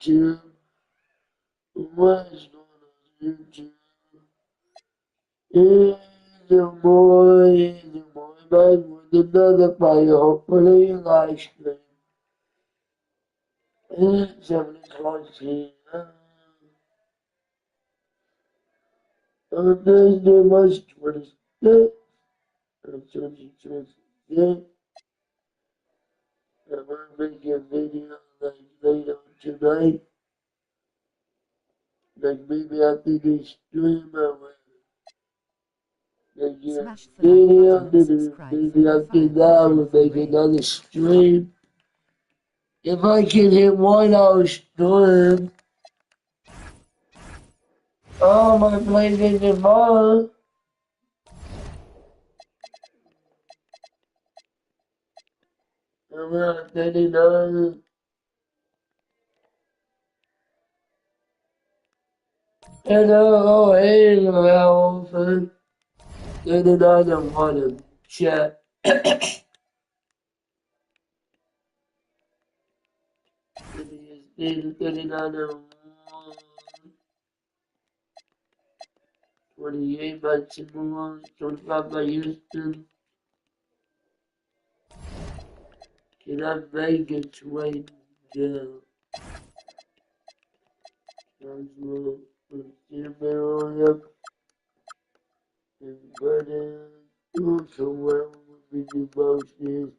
YouTube. What's going on YouTube? The more back with another fire, hopefully a live stream. It's 7 o'clock p.m. On Thursday, March 26th of 2026. I'm gonna make a video like later tonight. Like maybe after this stream, I will make a video. Maybe after that, I will make another stream. If I can hit 1 hour stream, oh, my PlayStation 5. I'm at 39. Hello, hey, Alpha. 39 and 1 in chat. 39 and 1. 28 by Timberwolves, 25 by Houston. Can I make it right now? Transfer, Timberwolves, and Burden. So well with the emotions.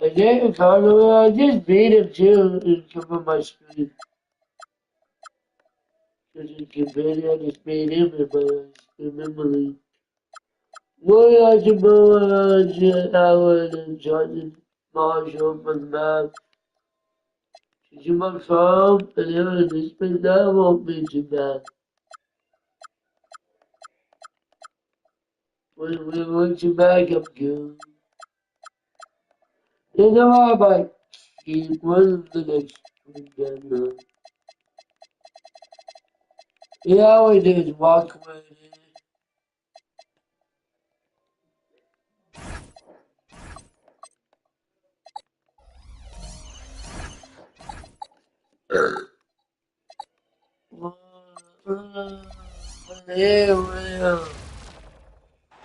I didn't follow it, I just beat him too in some of my streams. Because in Canada, I just beat him in my memory. Roy Archibald, Howard, and Jordan Marshall from the map. She's in my farm, and here this been that won't be too bad. When we went to back up, good. You know how about keep one of the next weekend. Yeah, all we do is walk away.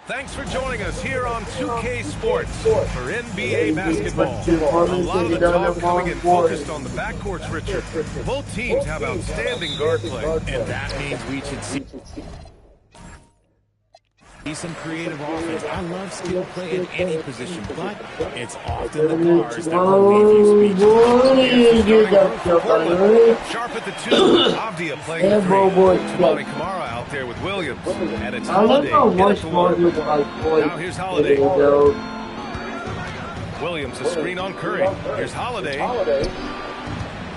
Thanks for joining us here on 2K Sports for NBA basketball. A lot of the talk coming in focused on the backcourts, Richard. Both teams have outstanding guard play. And that means we should see some creative offense. I love skill play in any position, but it's often the guards that will leave you speechless. Sharp at the 2, Avdia playing the 3. Tamani Kamara out there with Williams. And it's Holiday in at the 1. Now here's Holiday. Williams, a screen on Curry. Here's Holiday.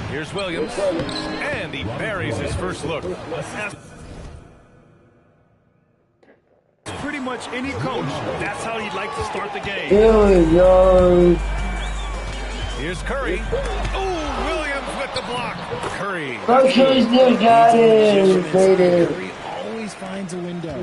Here's Williams. And he buries his first look. Pretty much any coach, that's how he'd like to start the game. Here we go. Here's Curry. Oh, Williams with the block. Curry. Curry still got it. Curry always finds a window.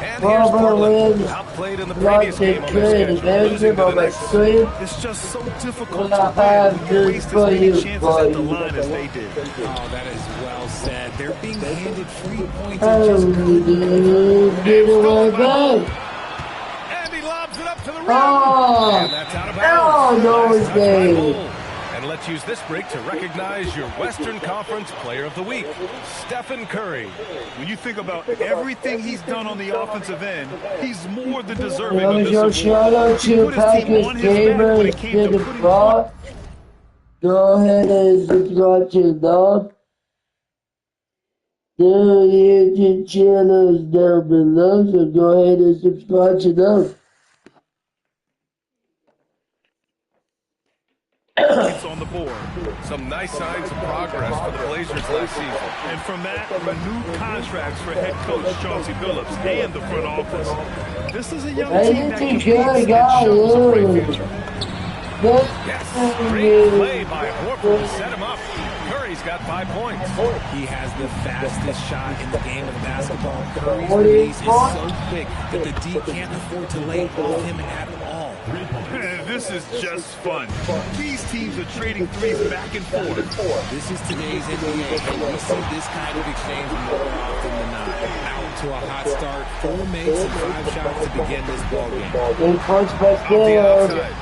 And here's Portland. Outplayed in the previous game on their schedule, losing to the next. It's just so difficult to waste as many chances at the line as they did. Oh, that is well said. They're being handed free points And and just he lobs it up to the rim. Oh, And that's out of bounds. no, Nice it's touch by game. Bull. And let's use this break to recognize your Western Conference Player of the Week, Stephen Curry. When you think about everything he's done on the offensive end, he's more than deserving of Yo, this shout out award. He to put his team Packers on his back when Gamers it came to to the putting block. Go ahead and subscribe to the dog. The YouTube channels down below, so go ahead and subscribe to them. points on the board. Some nice signs of progress for the Blazers last season. And from that, renewed contracts for head coach Chauncey Billups and the front office. This is a young team that competes and shows a great future. Yes, great play by Horford to set him up. Curry's got 5 points. he has the fastest shot in the game of basketball. Curry's release is so quick that the D can't afford to lay off him at all. This is just fun. These teams are trading threes back and forth. This is today's NBA, and we see this kind of exchange more often than not. Out to a hot start, 4 makes and 5 shots to begin this ballgame. Out the outside.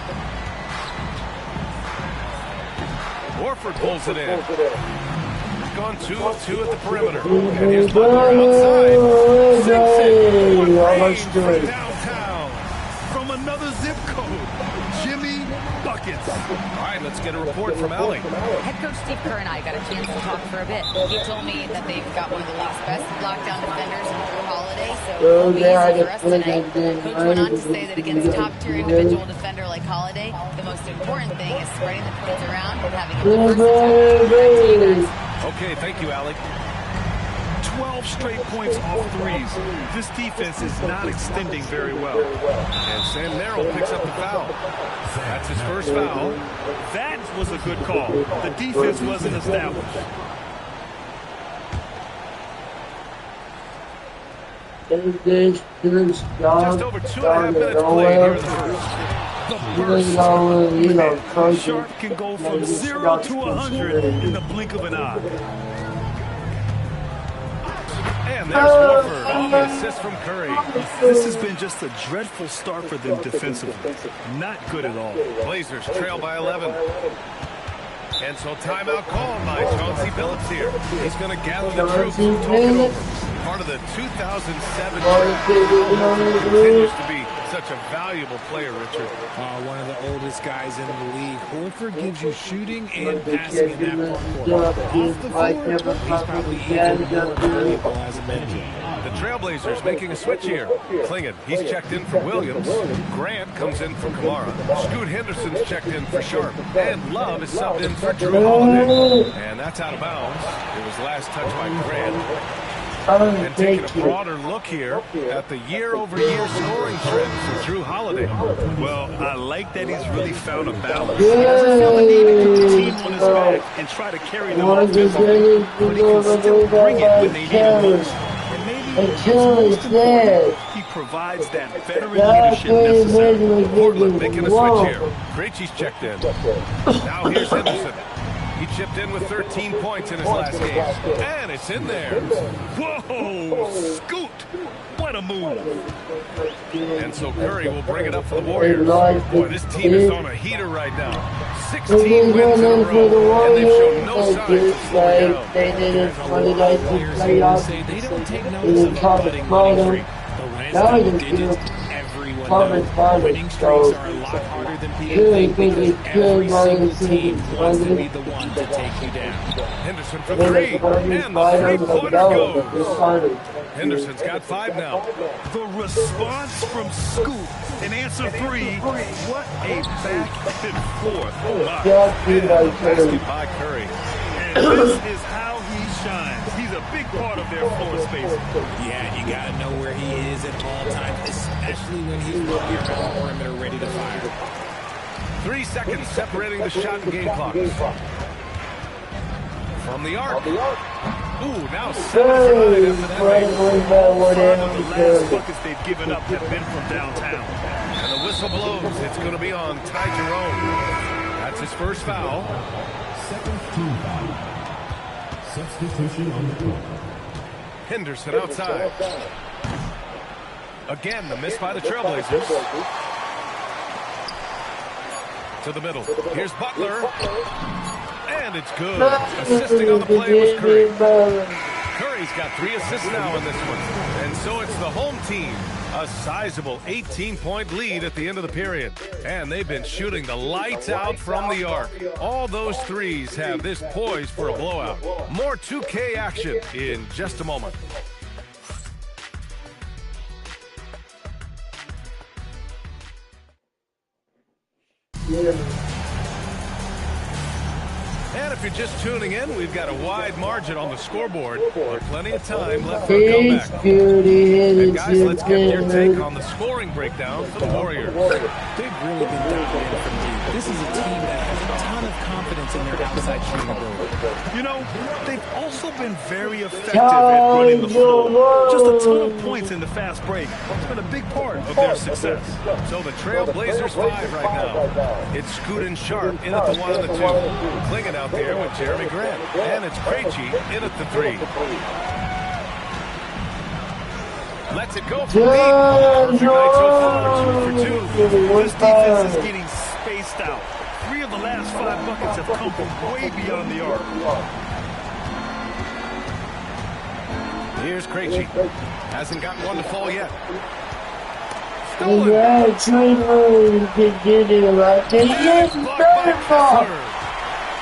Warford pulls it in. He's gone 2 of 2 at the perimeter. And here's Butler outside. Sinks it. From downtown. From another zip code. Jimmy Buckets. All right, let's get a report from Allie. Head coach Steve Kerr and I got a chance to talk for a bit. He told me that they've got one of the league's best lockdown defenders in Drew Holiday, so he'll be easy for us tonight. Coach went on to say that against top-tier individual defender like Holiday, the most important thing is spreading the points around and having a diversity. Okay, thank you, Allie. 12 straight points off threes. This defense is not extending very well. And Sam Merrill picks up the foul. That's his first foul. That was a good call. The defense wasn't established. Just over 2.5 minutes played here in the first. The burst. Sharp can go from 0 to 100 in the blink of an eye. And there's Warford, the assist from Curry. This has been just a dreadful start for them defensively. Not good at all. Blazers trail by 11. And so timeout called by Chauncey Billups here. He's going to gather the troops and talk it over. Part of the 2007 draft. Continues to be such a valuable player, Richard. One of the oldest guys in the league. Horford gives you shooting and passing in that front court. Off the floor, he's probably even more valuable as a manager. The Trailblazers making a switch here. Klingon, he's checked in for Williams. Grant comes in for Kamara. Scoot Henderson's checked in for Sharp. And Love is subbed in for Drew Holiday. And that's out of bounds. It was last touched by Grant. And taking a broader look here at the year-over-year scoring trend for Drew Holiday. Well, I like that he's really found a balance. He doesn't feel the need to put the team on his back and try to carry them offensively, but he can still bring it when they need him most. And maybe he provides that veteran leadership necessary. Portland making a switch here. Krejci's checked in. Now here's Henderson. He chipped in with 13 points in his last game. And it's in there. Whoa! Scoot! What a move. And so Curry will bring it up for the Warriors. Boy, this team is on a heater right now. 16 wins in a row, and they've shown no signs of slowing down. They don't take notice of the budding winning streak. The wins double digits, everyone knows. Winning streaks are a lot harder than people think because every single team wants to be the one to take you down. Henderson for three, and the three-pointer goes. Henderson's got 5 now. The response from Scoot in answer 3. What a back and forth. Oh my. Basket by Curry. And this is how he shines. He's a big part of their floor space. Yeah, you got to know where he is at all times, especially when he's walking around the perimeter ready to fire. 3 seconds separating the shot and game clock. From the arc. Ooh, now 7 for 9 evidently. 5 of the last buckets they've given up have been from downtown. And the whistle blows. It's going to be on Ty Jerome. That's his first foul. Second team foul. Substitution on the court. Henderson outside. Again, the miss by the Trailblazers. To the middle. Here's Butler. And it's good. Assisting on the play was Curry. Curry's got 3 assists now in this one. And so it's the home team. A sizable 18-point lead at the end of the period. And they've been shooting the lights out from the arc. All those threes have this poised for a blowout. More 2K action in just a moment. And if you're just tuning in, we've got a wide margin on the scoreboard, but plenty of time left for a comeback. And guys, let's get your take on the scoring breakdown for the Warriors. They've really been dominating from deep. This is a team that has a ton of confidence in their outside shooting ability. You know, they've also been very effective at running the floor. Just a ton of points in the fast break. It's been a big part of their success. So the Trailblazers 5 right now. It's Scoot and Sharp in at the 1 and the 2. Clinging out there with Jeremy Grant. And it's Krejci in at the 3. Lets it go from deep. Perfect night so far, 2 for 2. This defense is getting spaced out. 3 of the last 5 buckets have come from way beyond the arc. Here's Krejci. Hasn't gotten one to fall yet. And yeah, Trevor beginning like this. Yes,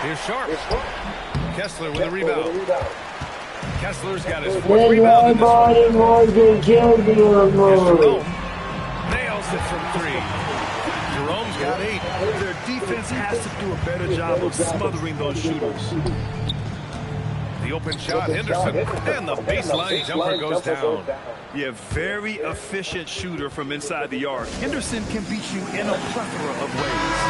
here's Sharp. Kessler with a rebound. Kessler's got his 4th rebound in this one. Jerome nails it from 3. Jerome's got 8. Their defense has to do a better job of smothering those shooters. The open shot, Henderson, and the baseline jumper goes down. Yeah, very efficient shooter from inside the arc. Henderson can beat you in a plethora of ways.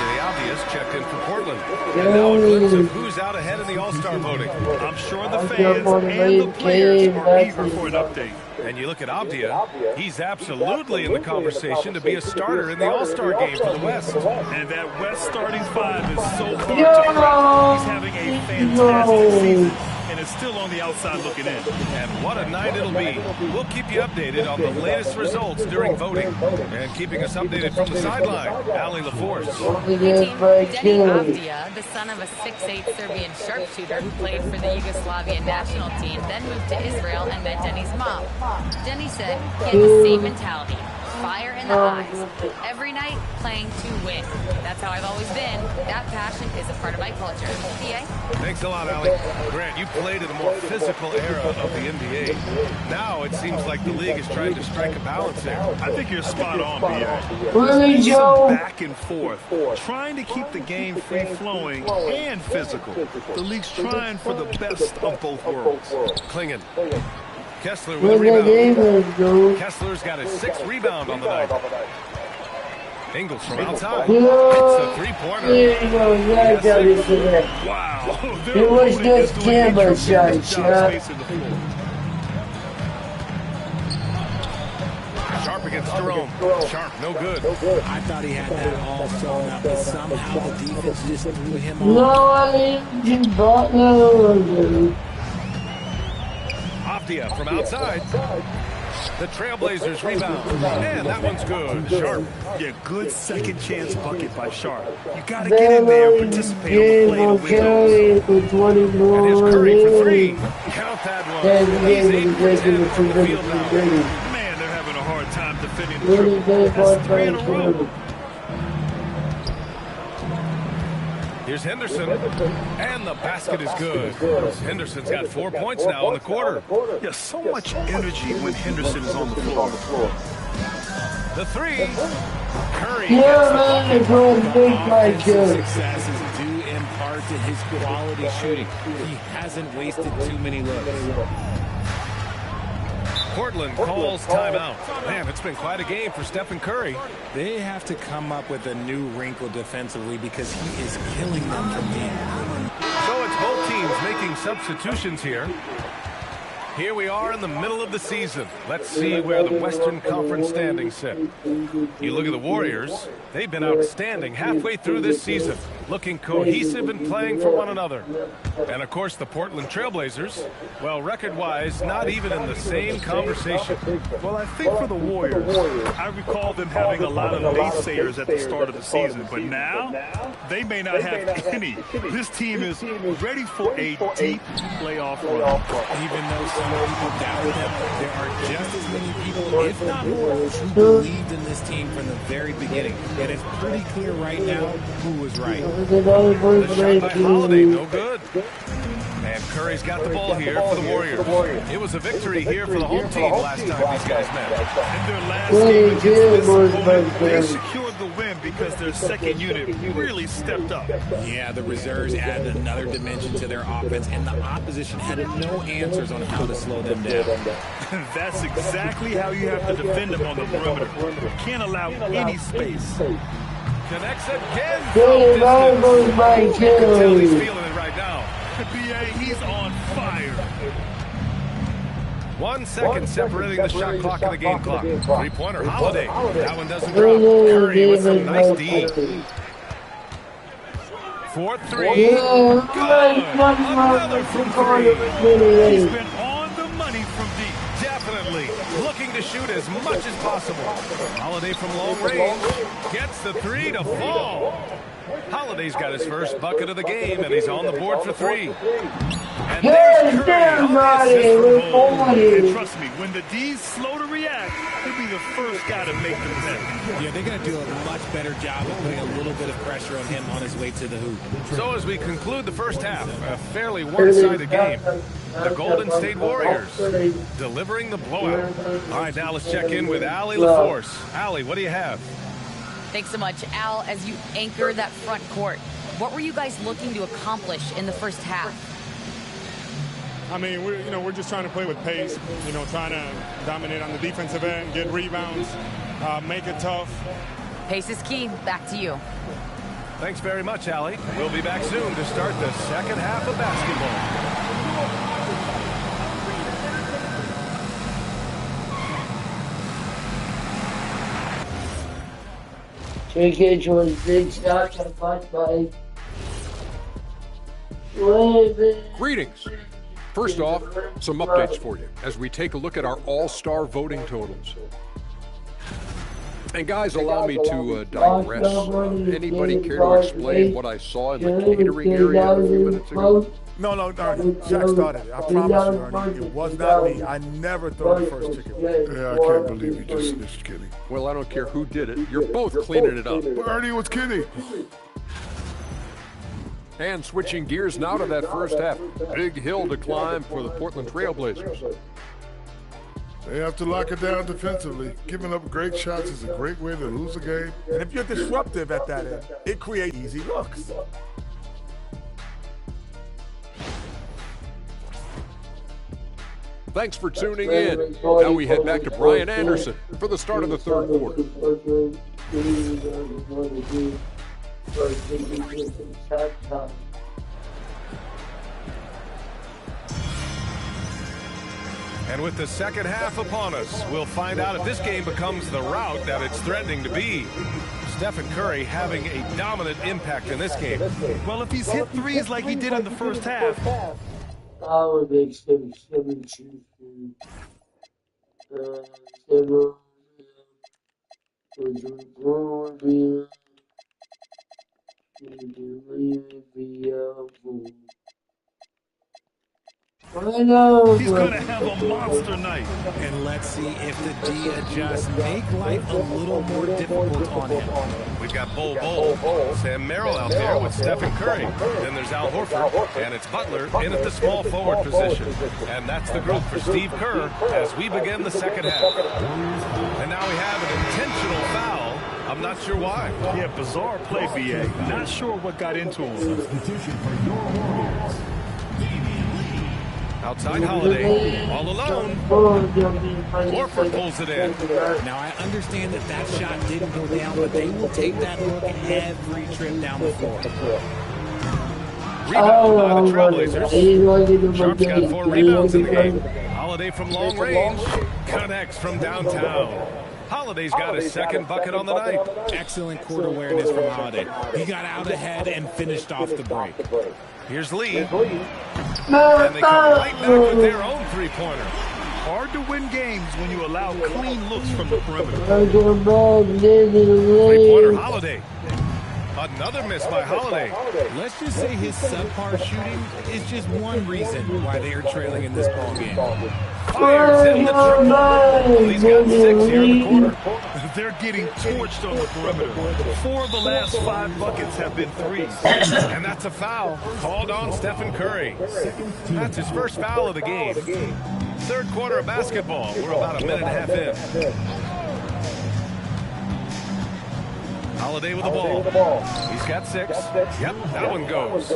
The obvious checked in for Portland. And now a glimpse of who's out ahead in the All-Star voting. I'm sure the fans and the players are eager for an update. And you look at Abdia, he's absolutely in the conversation to be a starter in the All-Star game for the West. And that West starting 5 is so hard to crack. He's having a fantastic season and is still on the outside looking in. And what a night it'll be. We'll keep you updated on the latest results during voting. And keeping us updated from the sideline, Allie LaForce. Denny Avdia, the son of a 6'8" Serbian sharpshooter who played for the Yugoslavian national team, then moved to Israel and met Denny's mom. Denny said he had the same mentality. Fire in the eyes. Every night, playing to win. That's how I've always been. That passion is a part of my culture. PA? Thanks a lot, Allie. Grant, you played in a more physical era of the NBA. Now it seems like the league is trying to strike a balance there. I think you're spot on, PA. Really, Joe? Back and forth, trying to keep the game free-flowing and physical. The league's trying for the best of both worlds. Klingen. Kessler with a rebound. Kessler's got his 6th rebound on the night. Ingles from outside. It's a 3-pointer. Wow. It was just camera shot, Sharp against Jerome. Sharp, no good. I thought he had that all sewn up, but somehow the defense just threw him off. No, I didn't bought no. Abdia from outside. The Trailblazers rebound. And that one's good. Sharp. Yeah, good second chance bucket by Sharp. You got to get in there and participate on the play to win those. And here's Curry for 3. Count that one. He's 8 for 10 from the field now. Man, they're having a hard time defending the triple. That's 3 in a row. Here's Henderson, and the basket is good. Henderson's got 4 points now in the quarter. Yeah, so much energy when Henderson is on the floor. The 3. Curry Yeah, man, Offensive success is due in part to his quality shooting. He hasn't wasted too many looks. Portland calls timeout. Man, it's been quite a game for Stephen Curry. They have to come up with a new wrinkle defensively because he is killing them from deep. So it's both teams making substitutions here. Here we are in the middle of the season. Let's see where the Western Conference standings sit. You look at the Warriors. They've been outstanding halfway through this season, looking cohesive and playing for one another. And, of course, the Portland Trailblazers, well, record-wise, not even in the same conversation. Well, I think for the Warriors, I recall them having a lot of naysayers at the start of the season, but now they may not have any. This team is ready for a deep playoff run. Even though some people doubted them, there are just as many people, if not more, who believed in this team from the very beginning. And it's pretty clear right now who was right. The shot by Holiday, no good. And Curry's got the ball here for the Warriors. It was a victory here for the home team last time these guys met. In their last game against this opponent, they secured the win because their second unit really stepped up. Yeah, the reserves added another dimension to their offense, and the opposition had no answers on how to slow them down. That's exactly how you have to defend them on the perimeter. Can't allow any space. Connects again from Good, that distance. was my You can tell he's kill. feeling it right now. BA, he's on fire. 1 second separating the shot clock and the game clock. Three-pointer, Holiday. That one doesn't drop. Oh, Curry with some nice David, D. okay. 4-3. Yeah, Another from He's 3. been on the money from deep. Definitely looking to shoot as much as possible. Holiday from long range gets the three to fall. Holiday's got his first bucket of the game, and he's on the board for 3. And there's Yes, Curry on the everybody, assist for we're goal. And 40. trust me, when the D's slow to react, he'll be the first guy to make the pay. Yeah, they're going to do a much better job of putting a little bit of pressure on him on his way to the hoop. So as we conclude the first half, a fairly one-sided game. The Golden State Warriors delivering the blowout. All right, now let's check in with Allie LaForce. Allie, what do you have? Thanks so much, Al. As you anchor that front court, what were you guys looking to accomplish in the first half? I mean, we're just trying to play with pace, trying to dominate on the defensive end, get rebounds, make it tough. Pace is key. Back to you. Thanks very much, Allie. We'll be back soon to start the second half of basketball. Trickage was big shots on by. Greetings. First off, some updates for you as we take a look at our all-star voting totals. And guys, allow me to digress. Anybody care to explain what I saw in the catering area a few minutes ago? No, Jack started it. I promise you, Ernie, it was not me. I never throw the first chicken. Yeah, I can't believe you just snitched, Kenny. Well, I don't care who did it. You're both cleaning it up. But Ernie was Kenny. And switching gears now to that first half. Big hill to climb for the Portland Trailblazers. They have to lock it down defensively. Giving up great shots is a great way to lose a game. And if you're disruptive at that end, it creates easy looks. Thanks for tuning in. Now we head back to Brian Anderson for the start of the third quarter. And with the second half upon us, we'll find out if this game becomes the rout that it's threatening to be. Stephen Curry having a dominant impact in this game. Well, if he's hit threes like he did in the first half, I would make 7-2. he's going to have a monster night. And let's see if the D adjusts, make life a little more difficult on him. We've got Bol Sam Merrill out there with Stephen Curry. Then there's Al Horford, and it's Butler in at the small forward position. And that's the group for Steve Kerr as we begin the second half. And now we have an intentional foul. I'm not sure why. Yeah, bizarre play, BA. Not sure what got into him. Substitution for your Warriors. Outside Holiday, all alone. Horford pulls it in. Now, I understand that shot didn't go down, but they will take that look every trip down the floor. Rebound by the Trailblazers. Sharp's got 4 rebounds in the game. Holiday from long range. Connects from downtown. Holiday's got his second bucket on the night. Excellent court awareness from Holiday. He got out ahead and finished off the break. Here's Lee. And they come right back with their own three-pointer. Hard to win games when you allow clean looks from the perimeter. Three-pointer Holiday. Another miss by Holiday. Let's just say his subpar shooting is just one reason why they are trailing in this ball game. Fires in the triple. He's got 6 here in the quarter. They're getting torched on the perimeter. 4 of the last 5 buckets have been threes. And that's a foul called on Stephen Curry. That's his first foul of the game. Third quarter of basketball. We're about a minute and a half in. Holiday with the ball. He's got 6. Yep, that one goes.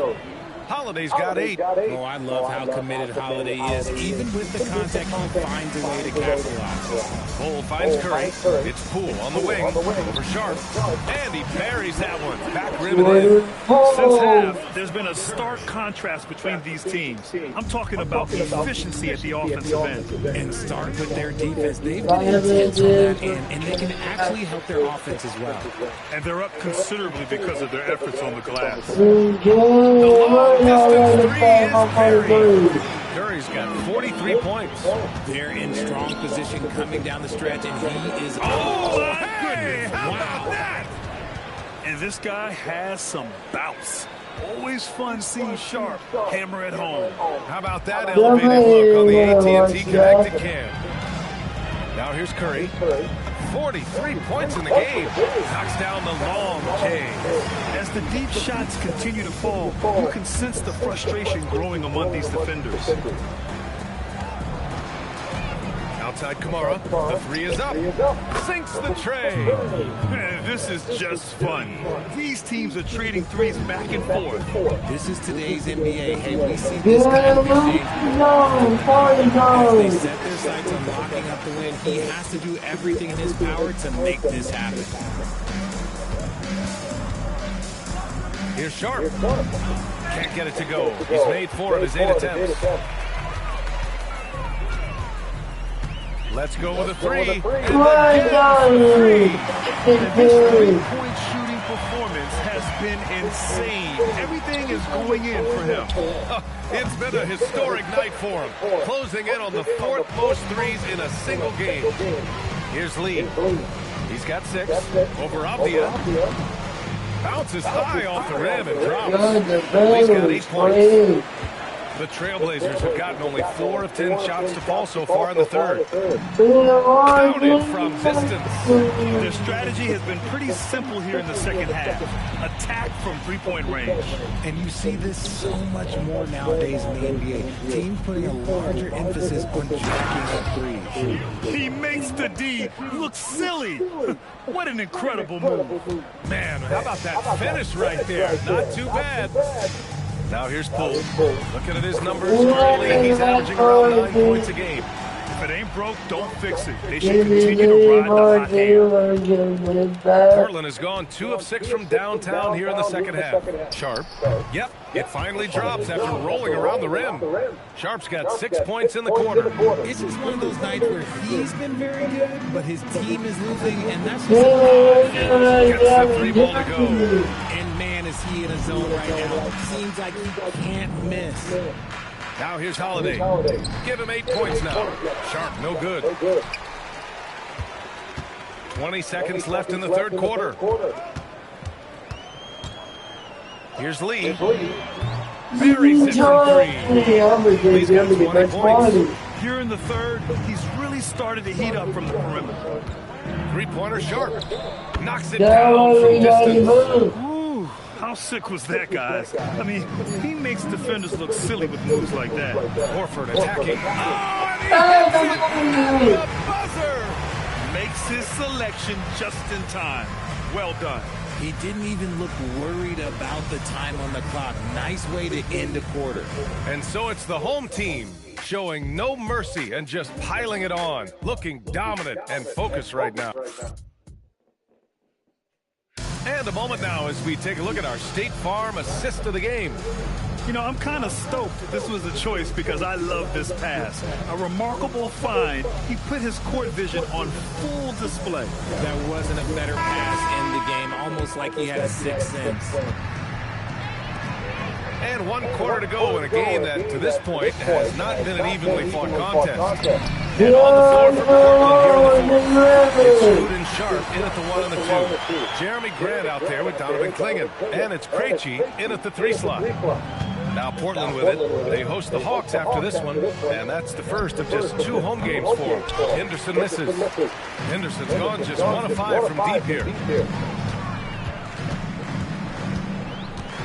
Holiday's got 8. Oh, I love how committed Holiday is. Even with the contact, he finds a way to capitalize. Cole finds Curry. It's Poole on the wing. Over Sharp. And he parries that one. Back rim it in. Since half, there's been a stark contrast between these teams. I'm talking about efficiency at the offensive end. And start with their defense. They've been intense on that end, and they can actually help their offense as well. And they're up considerably because of their efforts on the glass. The long distance 3 is buried. Curry's got 43 points. They're in strong position coming down the stretch, and he is... Oh, my goodness! How about that? And this guy has some bounce. Always fun seeing Sharp hammer at home. How about that elevated look on the AT&T connected cam? Now here's Curry. 43 points in the game. Knocks down the long J. As the deep shots continue to fall, you can sense the frustration growing among these defenders. Outside Kamara, the 3 is up. Sinks the tray. Man, this is just fun. These teams are trading threes back and forth. This is today's NBA. Hey, we see this kind of exchange. As they set their sights on locking up the win, he has to do everything in his power to make this happen. Here's Sharp. Can't get it to go. He's made 4 of his 8 attempts. Let's go with a 3. And the 3. This three-point shooting performance has been insane. Everything is going in for him. It's been a historic night for him. Closing in on the 4th most threes in a single game. Here's Lee. He's got 6. Over Abdia. Bounces high off the rim and drops. Lee's got 8 points. The Trailblazers have gotten only 4 of 10 shots to fall so far in the 3rd. Counted from distance. Their strategy has been pretty simple here in the second half. Attack from three-point range. And you see this so much more nowadays in the NBA. Teams putting a larger emphasis on jacking up threes. He makes the D look silly. What an incredible move. Man, how about that finish right there? Not too bad. Now here's Poole. Looking at his numbers, currently he's averaging around 9 points a game. If it ain't broke, don't fix it. They should continue to ride the hot hand. Portland has gone 2 of 6 from downtown here in the second half. Sharp. Yep, it finally drops after rolling around the rim. Sharp's got 6 points in the quarter. It's just one of those nights where he's been very good, but his team is losing, and that's just gets the 3 ball to go. And man, is he in a zone right now. Seems like he can't miss. Now here's Holiday. Give him 8 points now. Sharp, no good. 20 seconds left in the 3rd quarter. Here's Lee. Buries it from 3. Lee's got 20 points. Here in the 3rd, he's really started to heat up from the perimeter. 3-pointer Sharp. Knocks it down from distance. How sick was that, guys? I mean, he makes defenders look silly with moves like that. Horford attacking. Oh, and he hits it at the buzzer. Makes his selection just in time. Well done. He didn't even look worried about the time on the clock. Nice way to end a quarter. And so it's the home team showing no mercy and just piling it on. Looking dominant and focused right now. And a moment now as we take a look at our State Farm assist of the game. You know, I'm kind of stoked this was a choice because I love this pass. A remarkable find. He put his court vision on full display. There wasn't a better pass in the game, almost like he had a sixth sense. And 1 quarter to go in a game that, to this point, has not been an evenly fought contest. And on the floor for Portland here in the 4th, it's Scoot and Sharp in at the 1 and the 2. Jeremy Grant out there with Donovan Clingan. And it's Krejci in at the 3 slot. Now Portland with it. They host the Hawks after this one, and that's the first of just 2 home games for them. Henderson misses. Henderson's gone just 1 of 5 from deep here.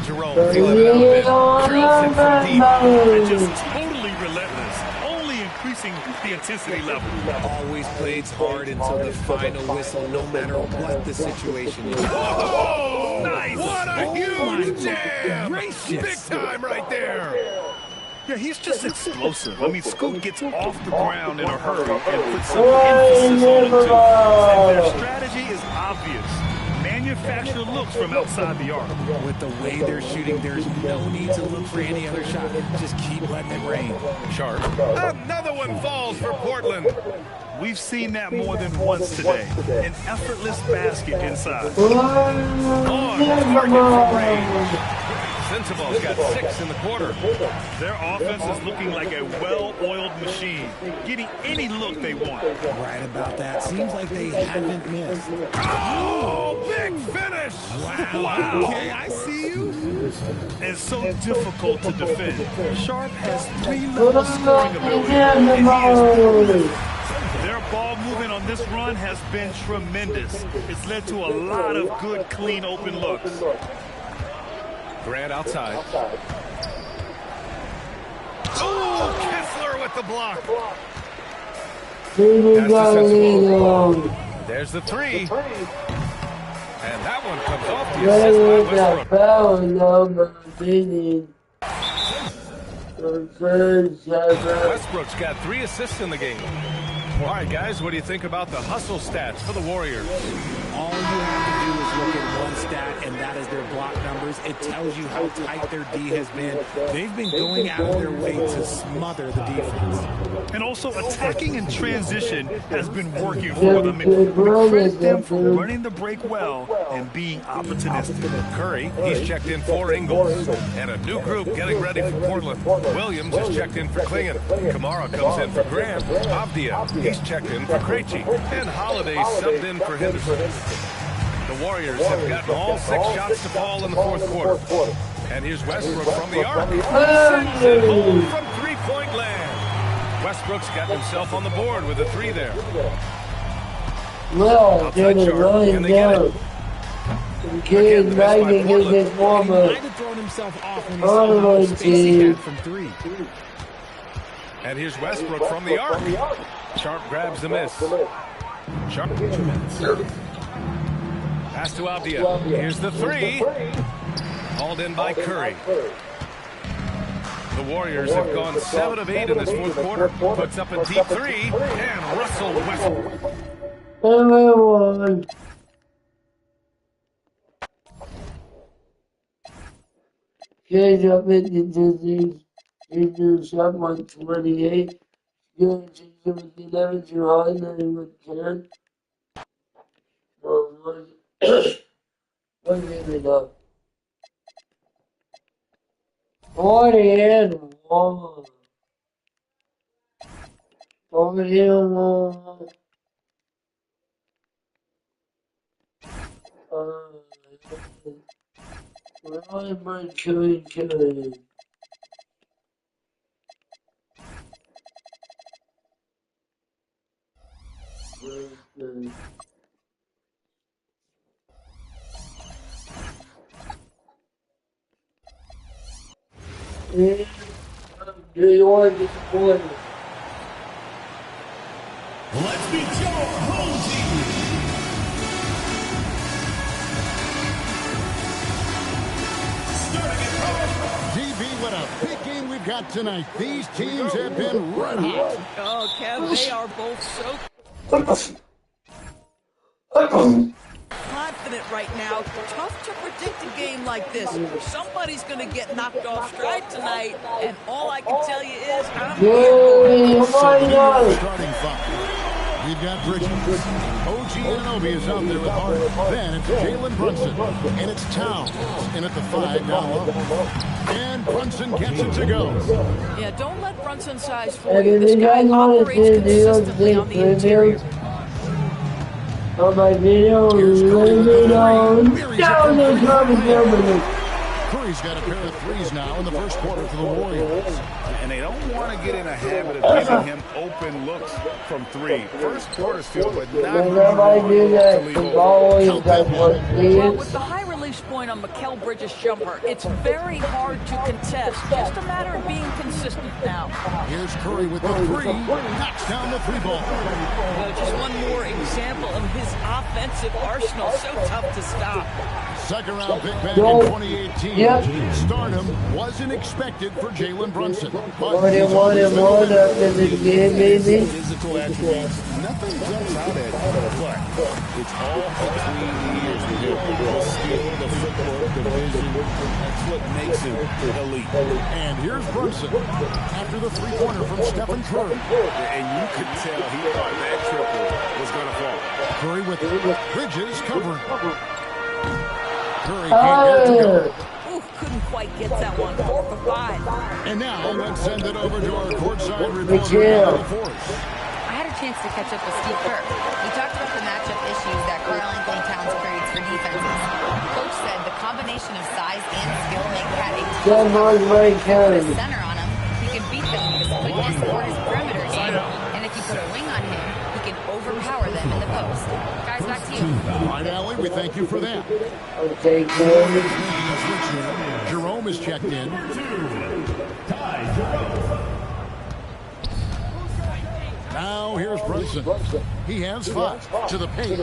Jerome feeling it out a bit. Drills it from deep. And just totally relentless. Only increasing the intensity level. Always plays hard until the final whistle, no matter what the situation is. Oh, Nice! What a huge jam! Gracious. Big time right there. Yeah, he's just explosive. I mean, Scoot gets off the ground in a hurry and puts some emphasis on him, too. And their strategy is obvious. Manufacture looks from outside the arc. With the way they're shooting, there's no need to look for any other shot. Just keep letting it rain. Sharp. Another one falls for Portland. We've seen that more than once today. An effortless basket inside. On target from range. Sensabaugh's got 6 in the quarter. Their offense is looking like a well-oiled machine, getting any look they want. Right about that. Seems like they haven't missed. Oh, big finish! Wow. Okay, I see you. And so difficult to defend. Sharp has 3 levels scoring ability, and he is their ball movement on this run has been tremendous. It's led to a lot of good, clean, open looks. Grant outside. Oh, Kessler with the block. There's the 3. And that one comes off the assist by Westbrook. Westbrook's got 3 assists in the game. All right, guys, what do you think about the hustle stats for the Warriors? All you have to do is look at one stat, and that is their block numbers. It tells you how tight their D has been. They've been going out of their way to smother the defense. And also, attacking in transition has been working for them. And we credit them for running the break well and being opportunistic. Curry, he's checked in for Ingles. And a new group getting ready for Portland. Williams is checked in for Klingon. Kamara comes in for Grant. Avdia, he's checked in for Krejci. And Holiday subbed in for Henderson. The Warriors have gotten all 6 shots to fall in the fourth quarter. And here's Westbrook from the arc. Sends it home from three-point land. Westbrook's got himself on the board with a 3 there. Well, Outside Sharp, can they get it? Again, Maggie gets his He warmer. might have thrown himself off when he saw how much space he had from 3. And here's Westbrook from the arc. Sharp grabs the miss. Sharp. Pass to Avdia. Here's the 3. Hauled in by Curry. The Warriors have gone 7 of 8 in this fourth quarter. Puts up a deep 3. And Russell Westbrook. Everyone. Change up into things. Into shot 128. Good. Change with 11 to Harden with 10. Well, one minute up. 40 and 1. 40 and 1. Where am I killing? Do you want to support me? Let's meet your home team. Starting at home. DB, what a big game we've got tonight. These teams have been red hot. Oh, Kev, they are both so confident right now. Tough to predict a game like this. Somebody's going to get knocked off stride tonight, and all I can tell you is I'm here for it. Starting 5. We've got Bridges. OG Anunoby is out there with Hart. Then it's Jalen Brunson. And it's Towns. And at the 5 down low. And Brunson gets it to go. Yeah, don't let Brunson size fool you. This guy operates consistently on the interior. On my video, Curry's got a pair of 3s now in the first quarter for the Warriors. And they don't want to get in a habit of giving him open looks from 3. First quarter still, but not Nobody do that. The ball is got one Well, with the high release point on Mikal Bridges' jumper. It's very hard to contest. Just a matter of being consistent now. Here's Curry with the three. Knocks down the three ball. Just one more example of his offensive arsenal. So tough to stop. Second round pick back in 2018. Yep. Stardom wasn't expected for Jalen Brunson. But he's always been after the game, baby. Physical attributes. Nothing jumps out at you, but it's all between the ears with him. The skill, the footwork, the vision. That's what makes him elite. And here's Brunson after the three-pointer from Stephen Curry. And you could tell he thought that triple was going to fall. Curry with Bridges covering. Curry can't get it to go. Ooh, couldn't quite get that one. 4 for 5. And now let's send it over to our courtside reporter, Allie Forrest. I had a chance to catch up with Steve Kerr. He talked about the matchup issues that Karl Anthony Towns creates for defenses. Coach said the combination of size and skill make Cat a put a center on him. He can beat them with his quickness or his perimeter game. And if you put a wing on him, he can overpower them in the post. Guys, back to you. All right, Allie, we thank you for that. Okay, Jerome is checked in. Now here's Brunson. He has 5 to the paint.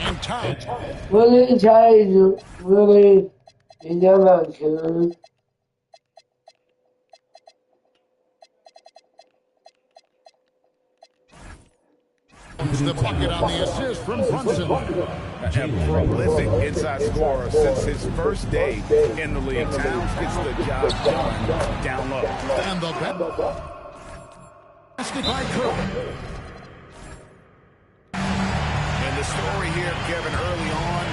And tied. Really tired, really. You never can. The bucket on the assist from Brunson. A prolific inside scorer since his first day in the league. Towns gets the job done down low. And the basket by Curry. And the story here, Kevin, early on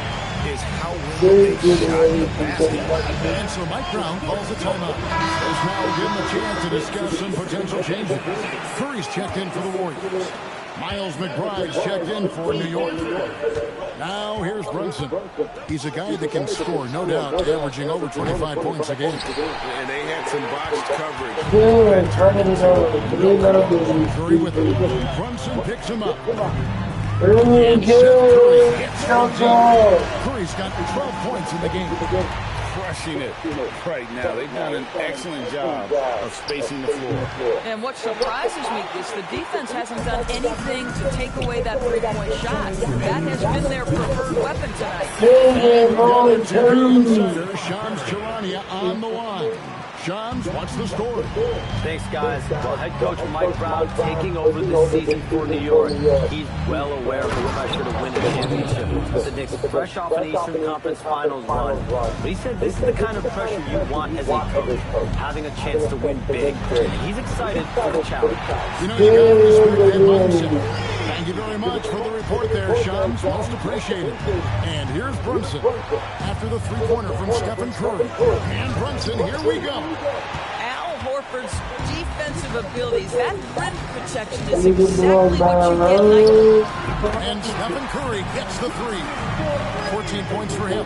is how well they shot the basket. And so Mike Brown calls a timeout. This now will give him a chance to discuss some potential changes. Curry's checked in for the Warriors. Miles McBride's checked in for New York. Now here's Brunson. He's a guy that can score, no doubt, averaging over 25 points a game. And they had some boxed coverage. Curry with him. Brunson picks him up. Curry's got 12 points in the game. Crushing it right now. They've done an excellent job of spacing the floor. And what surprises me is the defense hasn't done anything to take away that three-point shot. That has been their preferred weapon tonight. Shams Charania on the line. Shams, what's the story? Thanks, guys. Well, head coach Mike Brown taking over this season for New York. He's well aware of the pressure to win the championship. The Knicks fresh off an Eastern Conference Finals run. But he said this is the kind of pressure you want as a coach, having a chance to win big. And he's excited for the challenge. You know, you got to respect that mindset. Thank you very much for the report there, Shams. Most appreciated. And here's Brunson after the three-pointer from Stephen Curry. And Brunson, here we go. Al Horford's defensive abilities, that rim protection is exactly what you get like. And Stephen Curry gets the three. 14 points for him.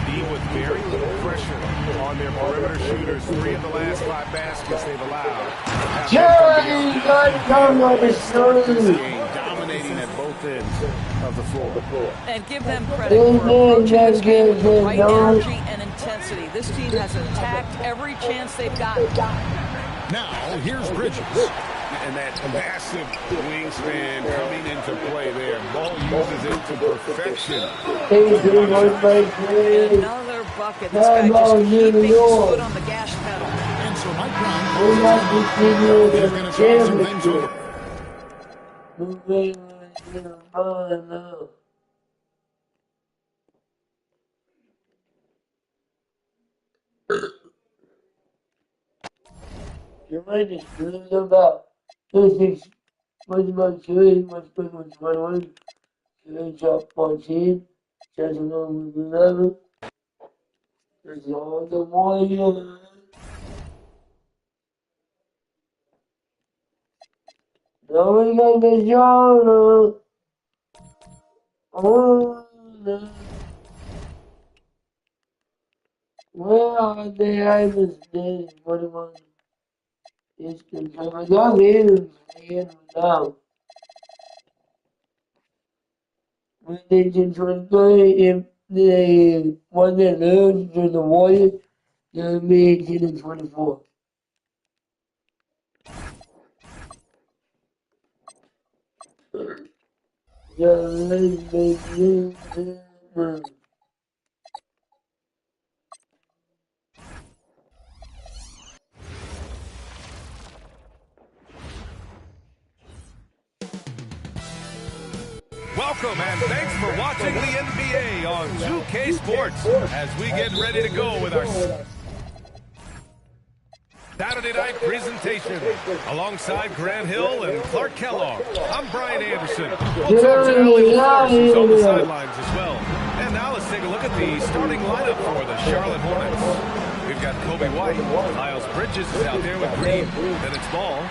D with very little pressure on their perimeter shooters. 3 of the last 5 baskets they've allowed. Jerry, dominating at both ends of the floor. And give them credit for approaching this game with the right energy and intensity. This team has attacked every chance they've gotten. Now, here's Bridges. And that massive wingspan coming into play there. Ball uses it to perfection. Another bucket. This guy just keeping his foot on the gas pedal. And so Mike Brown is going to try some things over. Your mind is good about physics. Much about Curry, much better than 21. Curry dropped 14. Just along with 11. There's all the Warriors. Nobody got the genre. Oh, no. Where are they? I was dead. 21. It's good. I got in now. When they did 23, if the one that lose to the Warriors, they'll be 18-24. Welcome and thanks for watching the NBA on 2K Sports as we get ready to go with our Saturday night presentation. Alongside Grant Hill and Clark Kellogg, I'm Brian Anderson. We'll talk to Allie LaForce, who's on the sidelines as well. And now let's take a look at the starting lineup for the Charlotte Hornets. We've got Kobe White. Miles Bridges is out there with Green. Then it's Ball.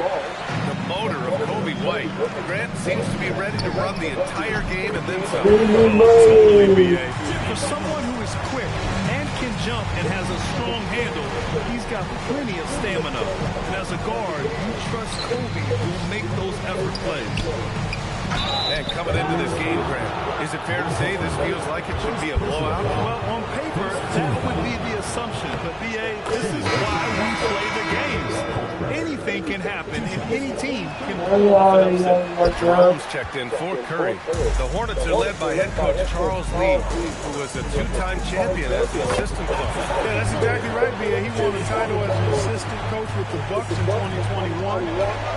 The motor of Kobe White. Grant seems to be ready to run the entire game and then some. For someone who is quick and can jump and has a strong handle, he's got plenty of stamina. And as a guard, you trust Kobe will make those effort plays. And coming into this game, Grant, is it fair to say this feels like it should be a blowout? Well, on paper, that would be the assumption. But, B.A., this is why we play the games. Anything can happen, and any team can pull off an upset. Jerome's checked in for Curry. The Hornets are led by head coach Charles Lee, who was a two-time champion as the assistant coach. Yeah, that's exactly right, B.A. He won a title as an assistant coach with the Bucks in 2021,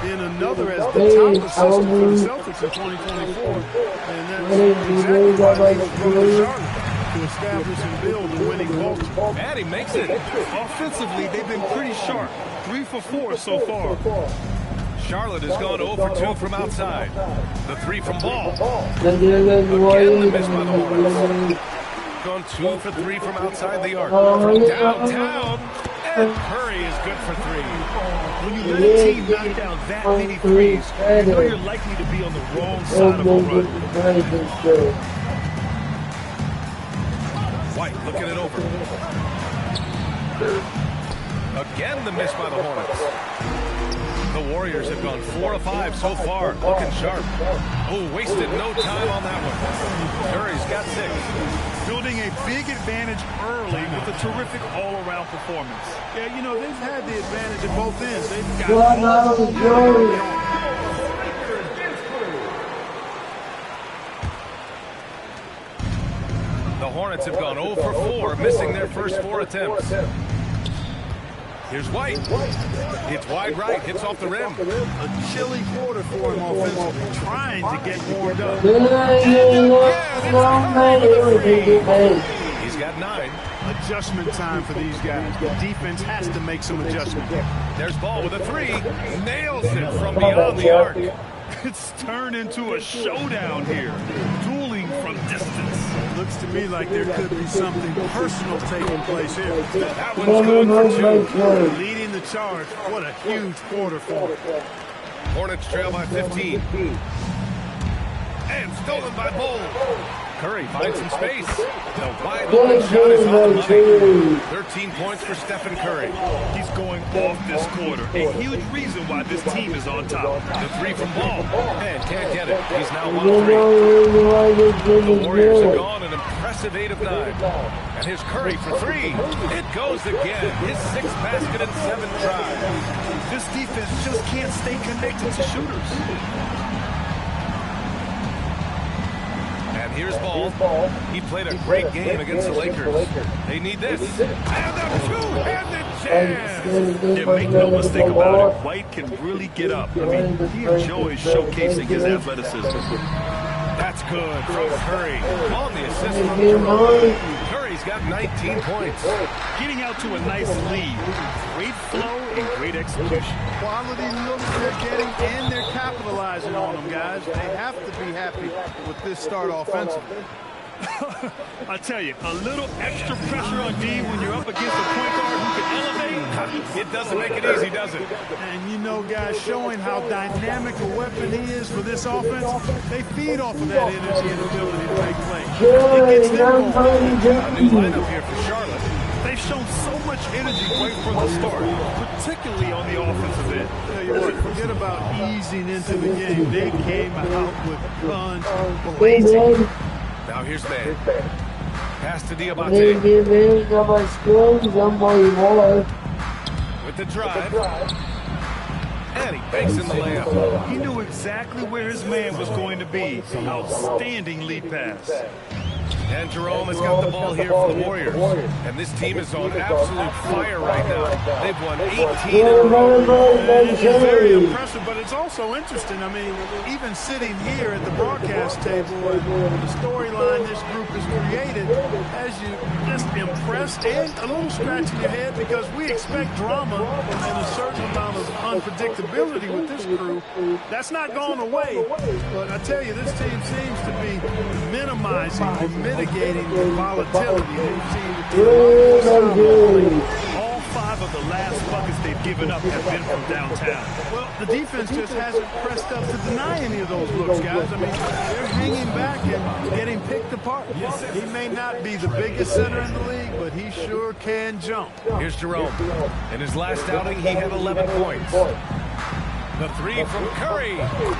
then another as the top assistant for the Celtics in 2024. And that's exactly why they approached Charlotte, to establish and build a winning culture. And he makes it. Offensively, they've been pretty sharp. 3 for 4 so far. Charlotte has gone 0 for 2 from outside. The 3 from Ball. Again, the miss by the Hornets. Gone 2 for 3 from outside the arc. From downtown, and Curry is good for 3. When you let a team knock down that many threes, you know you're likely to be on the wrong side of a run. White looking it over. Again, the miss by the Hornets. The Warriors have gone 4 of 5 so far, looking sharp. Oh, wasted no time on that one. Curry's got 6. Building a big advantage early with a terrific all-around performance. Yeah, you know, they've had the advantage at both ends. They've got The Hornets have gone 0 for 4, missing their first 4 attempts. Here's White. It's wide right, hits off the rim. A chilly quarter for him offensively, trying to get more done. He's got 9. Adjustment time for these guys. The defense has to make some adjustment. There's Ball with a 3. Nails it from beyond the arc. It's turned into a showdown here. Dueling from distance. Looks to me like there could be something personal taking place here. That one's good for 2. Leading the charge. What a huge quarter for him. Hornets trail by 15. And stolen by Ball. Curry finds some space. The wide open shot is on the money. 13 points for Stephen Curry. He's going off this quarter. A huge reason why this team is on top. The 3 from Ball. And can't get it. He's now 1 of 3. The Warriors have gone an impressive 8 of 9. And here's Curry for 3. It goes again. His 6th basket in 7 tries. This defense just can't stay connected to shooters. Here's Ball. He played a great game against the Lakers. They need this. And a two-handed jam. Yeah, make no mistake about it. White can really get up. I mean, he enjoys showcasing his athleticism. That's good from Curry. On the assist from Jerome. Curry's got 19 points. Getting out to a nice lead. Great flow and great execution. Quality looks they're getting, and they're capitalizing on them, guys. They have to be happy with this start offensively. I tell you, a little extra pressure on D when you're up against a point guard who can elevate. It doesn't make it easy, does it? And you know, guys, showing how dynamic a weapon he is for this offense, they feed off of that energy and ability to make plays. It gets them going. A new lineup here for Charlotte. They've shown so much energy right from the start, particularly on the offensive end. Tell you what, forget about easing into the game. They came out with guns blazing. Now here's Man. Pass to Maybe Diabate. maybe on my screen, somebody more. With the drive. And he banks in the layup. He knew exactly where his man was going to be. Outstanding lead pass. And Jerome has got the ball here for the Warriors. And this team is on absolute fire right now. They've won 18 in a row. It's very impressive, but it's also interesting. I mean, even sitting here at the broadcast table, the storyline this group has created has you just impressed and a little scratch in your head because we expect drama and a certain amount of unpredictability with this crew. That's not going away. But I tell you, this team seems to be minimizing or mitigating the volatility they've seen. All 5 of the last buckets they've given up have been from downtown. Well, the defense just hasn't pressed up to deny any of those looks, guys. I mean, they're hanging back and getting picked apart. He may not be the biggest center in the league, but he sure can jump. Here's Jerome. In his last outing, he had 11 points. The 3 from Curry.